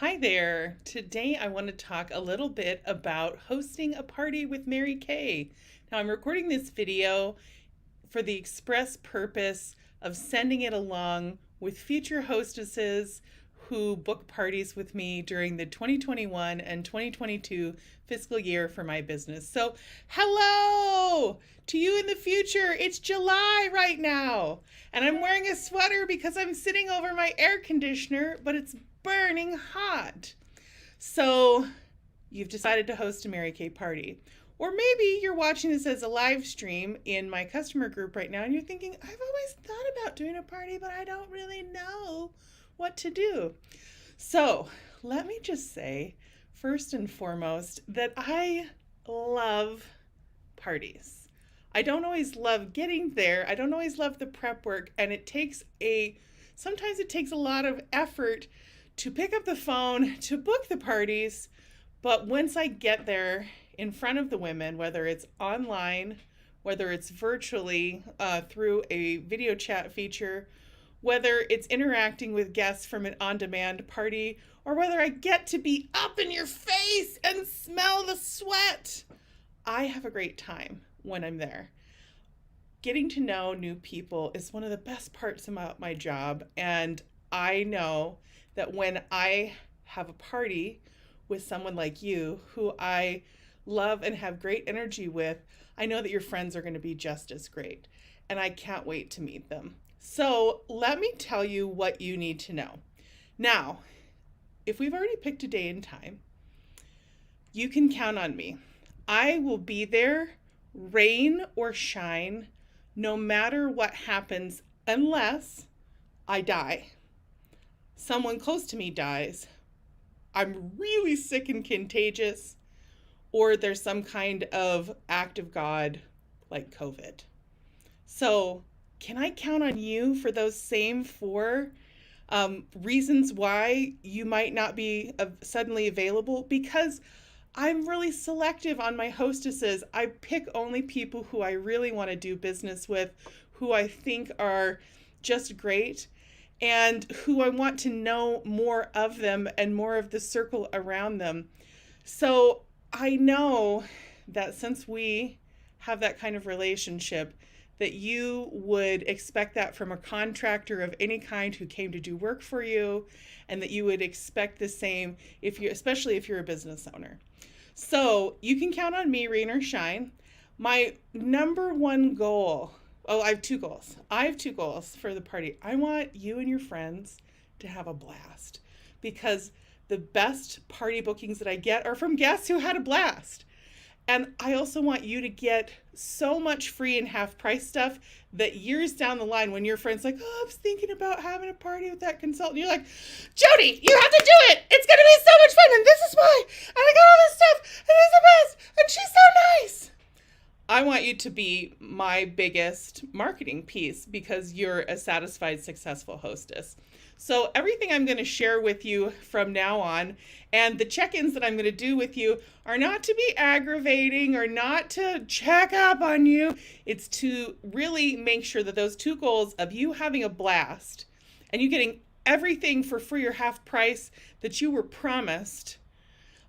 Hi there. Today I want to talk a little bit about hosting a party with Mary Kay. Now I'm recording this video for the express purpose of sending it along with future hostesses who book parties with me during the 2021 and 2022 fiscal year for my business. So, hello to you in the future. It's July right now, and I'm wearing a sweater because I'm sitting over my air conditioner, but it's burning hot. So, you've decided to host a Mary Kay party. Or maybe you're watching this as a live stream in my customer group right now and you're thinking, I've always thought about doing a party, but I don't really know what to do. So let me just say, first and foremost, that I love parties. I don't always love getting there. I don't always love the prep work, and sometimes it takes a lot of effort to pick up the phone to book the parties. But once I get there in front of the women, whether it's online, whether it's virtually through a video chat feature, whether it's interacting with guests from an on-demand party, or whether I get to be up in your face and smell the sweat, I have a great time when I'm there. Getting to know new people is one of the best parts about my job, and I know that when I have a party with someone like you who I love and have great energy with, I know that your friends are going to be just as great. And I can't wait to meet them. So let me tell you what you need to know. Now, if we've already picked a day and time, you can count on me. I will be there, rain or shine, no matter what happens, unless I die. Someone close to me dies. I'm really sick and contagious, or there's some kind of act of God like COVID. So, can I count on you for those same four reasons why you might not be suddenly available? Because I'm really selective on my hostesses. I pick only people who I really want to do business with, who I think are just great, and who I want to know more of them and more of the circle around them. So I know that since we have that kind of relationship, that you would expect that from a contractor of any kind who came to do work for you, and that you would expect the same especially if you're a business owner. So you can count on me, rain or shine. My number one goal, I have two goals. I have two goals for the party. I want you and your friends to have a blast, because the best party bookings that I get are from guests who had a blast. And I also want you to get so much free and half price stuff that years down the line, when your friend's like, oh, I was thinking about having a party with that consultant, you're like, Jody, you have to do it. It's going to be so much fun. And this is why. And I got all this stuff. And it's the best. And she's so nice. I want you to be my biggest marketing piece, because you're a satisfied, successful hostess. So everything I'm going to share with you from now on, and the check-ins that I'm going to do with you, are not to be aggravating or not to check up on you. It's to really make sure that those two goals of you having a blast and you getting everything for free or half price that you were promised.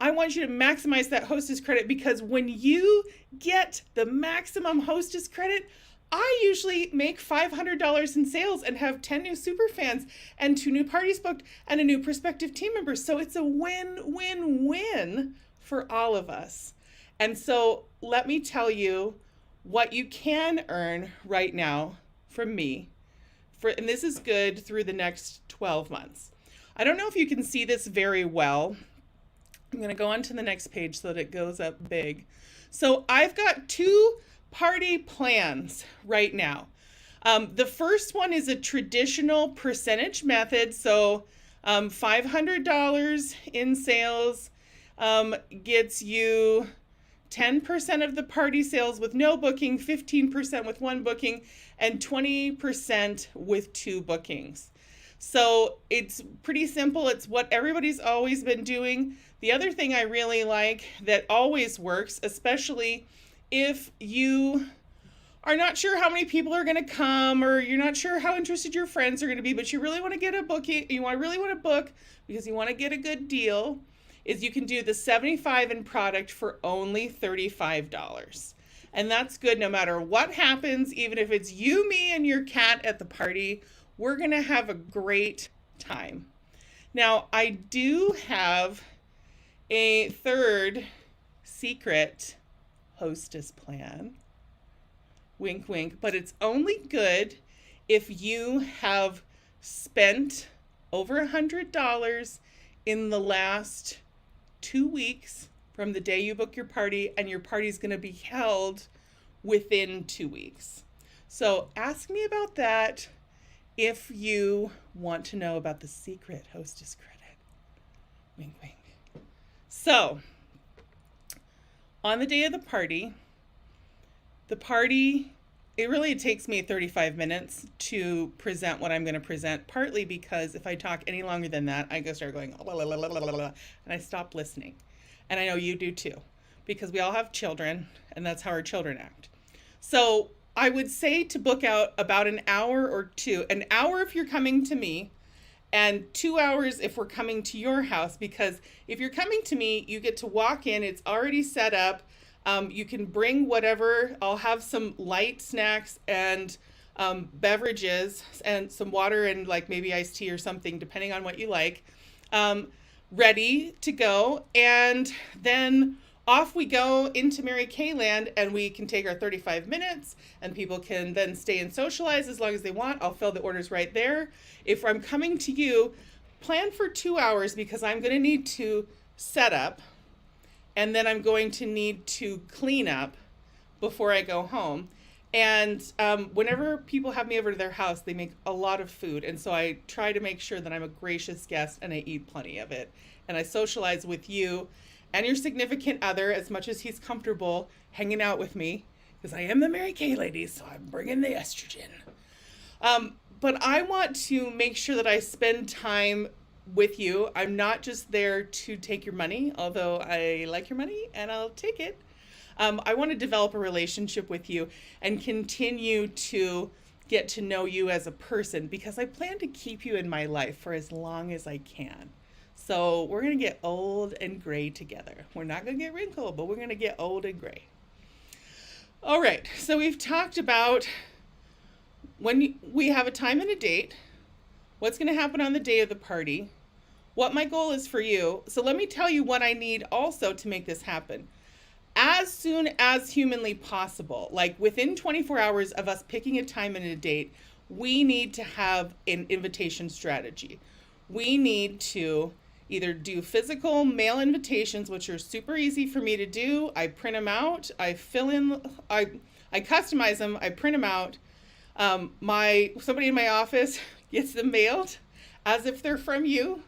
I want you to maximize that hostess credit, because when you get the maximum hostess credit, I usually make $500 in sales and have 10 new super fans and 2 new parties booked and a new prospective team member. So it's a win-win-win for all of us. And so let me tell you what you can earn right now from me. And this is good through the next 12 months. I don't know if you can see this very well. I'm going to go on to the next page so that it goes up big. So I've got 2 party plans right now. The first one is a traditional percentage method. So $500 in sales gets you 10% of the party sales with no booking, 15% with 1 booking, and 20% with 2 bookings. So it's pretty simple. It's what everybody's always been doing. The other thing I really like that always works, especially if you are not sure how many people are going to come, or you're not sure how interested your friends are going to be, but you really want to get a booking, really want to book because you want to get a good deal, is you can do the 75 in product for only $35. And that's good no matter what happens, even if it's you, me, and your cat at the party. We're going to have a great time. Now, I do have a third secret hostess plan. Wink, wink. But it's only good if you have spent over $100 in the last 2 weeks from the day you book your party, and your party's going to be held within 2 weeks. So ask me about that if you want to know about the secret hostess credit. Wink, wink. So on the day of the party, it takes me 35 minutes to present what I'm going to present, partly because if I talk any longer than that, I start going, and I stop listening. And I know you do too, because we all have children, and that's how our children act. So I would say to book out about an hour or two, an hour if you're coming to me, and 2 hours if we're coming to your house, because if you're coming to me, you get to walk in, it's already set up. You can bring whatever. I'll have some light snacks and beverages and some water and like maybe iced tea or something, depending on what you like, ready to go. And then off we go into Mary Kay land, and we can take our 35 minutes, and people can then stay and socialize as long as they want. I'll fill the orders right there. If I'm coming to you, plan for 2 hours, because I'm going to need to set up, and then I'm going to need to clean up before I go home. And whenever people have me over to their house, they make a lot of food. And so I try to make sure that I'm a gracious guest and I eat plenty of it. And I socialize with you and your significant other as much as he's comfortable hanging out with me, because I am the Mary Kay lady, so I'm bringing the estrogen. But I want to make sure that I spend time with you. I'm not just there to take your money, although I like your money and I'll take it. I want to develop a relationship with you and continue to get to know you as a person, because I plan to keep you in my life for as long as I can. So we're going to get old and gray together. We're not going to get wrinkled, but we're going to get old and gray. All right, so we've talked about when we have a time and a date, what's going to happen on the day of the party, what my goal is for you. So let me tell you what I need also to make this happen. As soon as humanly possible, like within 24 hours of us picking a time and a date, we need to have an invitation strategy. We need to either do physical mail invitations, which are super easy for me to do. I print them out, I customize them, I print them out. Somebody in my office gets them mailed as if they're from you.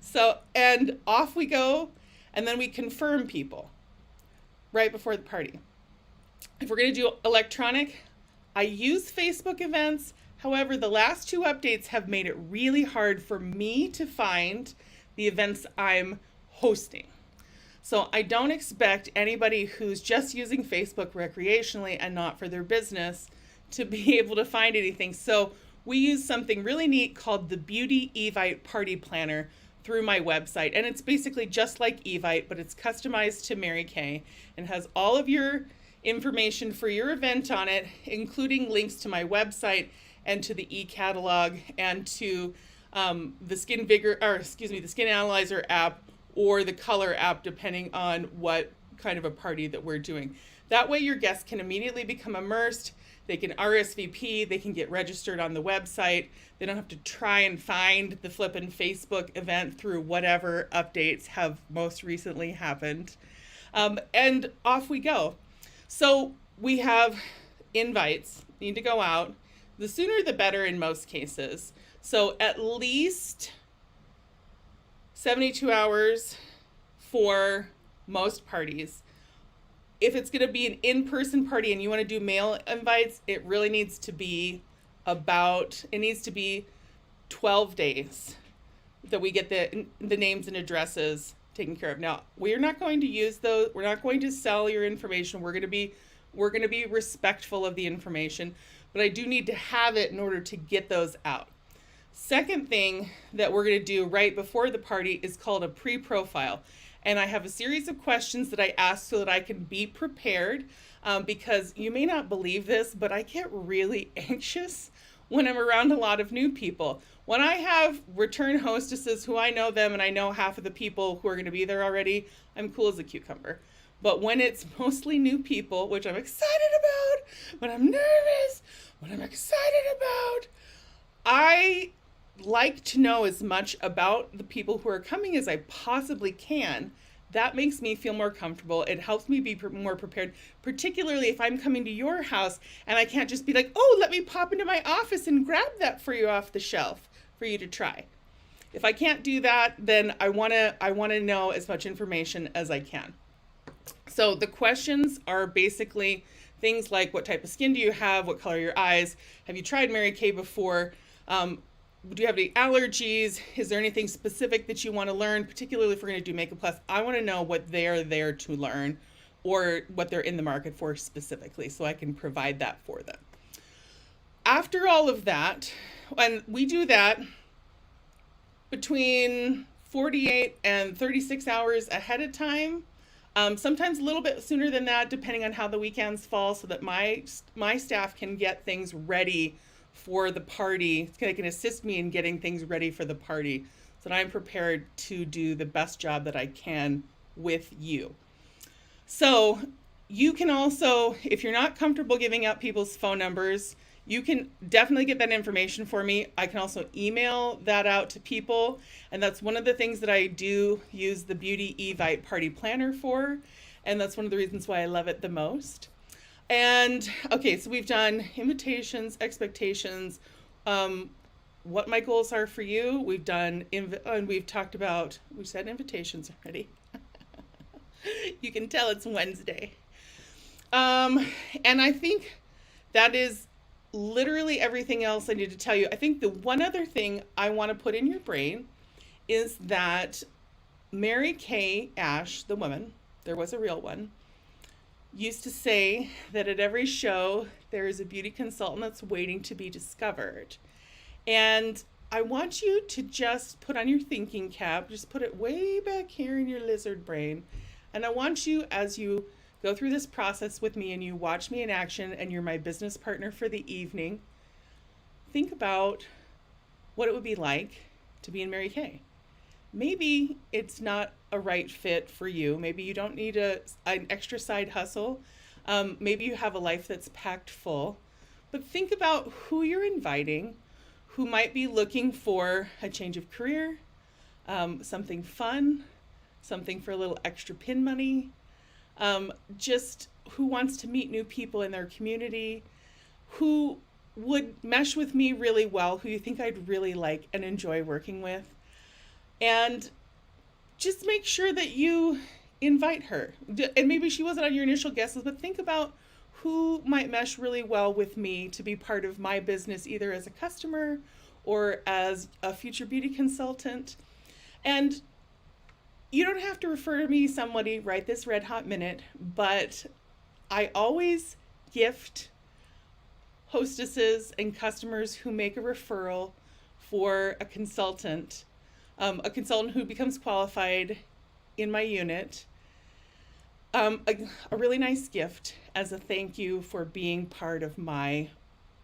So, and off we go, and then we confirm people right before the party. If we're going to do electronic, I use Facebook events. However, the last 2 updates have made it really hard for me to find the events I'm hosting. So I don't expect anybody who's just using Facebook recreationally and not for their business to be able to find anything. So we use something really neat called the Beauty Evite Party Planner through my website. And it's basically just like Evite, but it's customized to Mary Kay and has all of your information for your event on it, including links to my website and to the e-catalog and to the Skin Analyzer app or the Color app, depending on what kind of a party that we're doing. That way your guests can immediately become immersed. They can RSVP, they can get registered on the website. They don't have to try and find the flippin' Facebook event through whatever updates have most recently happened. And off we go. So we have invites, need to go out. The sooner the better in most cases. So at least 72 hours for most parties. If it's going to be an in-person party and you want to do mail invites, it really needs to be 12 days that we get the names and addresses taken care of. Now, we're not going to use those. We're not going to sell your information. We're going to be We're going to be respectful of the information, but I do need to have it in order to get those out. Second thing that we're going to do right before the party is called a pre-profile. And I have a series of questions that I ask so that I can be prepared, because you may not believe this, but I get really anxious when I'm around a lot of new people. When I have return hostesses who I know them and I know half of the people who are going to be there already, I'm cool as a cucumber. But when it's mostly new people, which I'm excited about, but I'm nervous, what I'm excited about, I like to know as much about the people who are coming as I possibly can. That makes me feel more comfortable. It helps me be more prepared, particularly if I'm coming to your house and I can't just be like, oh, let me pop into my office and grab that for you off the shelf for you to try. If I can't do that, then I want to know as much information as I can. So the questions are basically things like, what type of skin do you have? What color are your eyes? Have you tried Mary Kay before? Do you have any allergies? Is there anything specific that you want to learn, particularly if we're going to do Makeup Plus? I want to know what they're there to learn or what they're in the market for specifically, so I can provide that for them. After all of that, and we do that between 48 and 36 hours ahead of time, sometimes a little bit sooner than that, depending on how the weekends fall, so that my staff can get things ready for the party. It can assist me in getting things ready for the party so that I'm prepared to do the best job that I can with you. So you can also, if you're not comfortable giving out people's phone numbers, you can definitely get that information for me. I can also email that out to people. And that's one of the things that I do use the Beauty Evite Party Planner for. And that's one of the reasons why I love it the most. And okay, so we've done invitations, expectations, what my goals are for you. We've done, and we've talked about, we said invitations already. You can tell it's Wednesday. And I think that is literally everything else I need to tell you. I think the one other thing I want to put in your brain is that Mary Kay Ash, the woman, there was a real one, used to say that at every show there is a beauty consultant that's waiting to be discovered. And I want you to just put on your thinking cap, just put it way back here in your lizard brain. And I want you, as you go through this process with me and you watch me in action and you're my business partner for the evening, think about what it would be like to be in Mary Kay. Maybe it's not a right fit for you. Maybe you don't need an extra side hustle. Maybe you have a life that's packed full. But think about who you're inviting, who might be looking for a change of career, something fun, something for a little extra pin money, just who wants to meet new people in their community, who would mesh with me really well, who you think I'd really like and enjoy working with. And just make sure that you invite her. And maybe she wasn't on your initial guest list, but think about who might mesh really well with me to be part of my business, either as a customer or as a future beauty consultant. And you don't have to refer to me somebody right this red hot minute, but I always gift hostesses and customers who make a referral for a consultant who becomes qualified in my unit, a really nice gift as a thank you for being part of my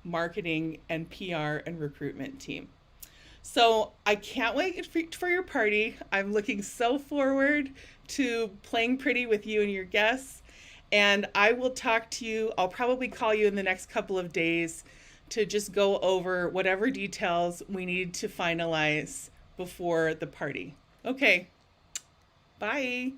marketing and PR and recruitment team. So I can't wait for your party. I'm looking so forward to playing pretty with you and your guests. And I will talk to you. I'll probably call you in the next couple of days to just go over whatever details we need to finalize before the party. Okay, bye.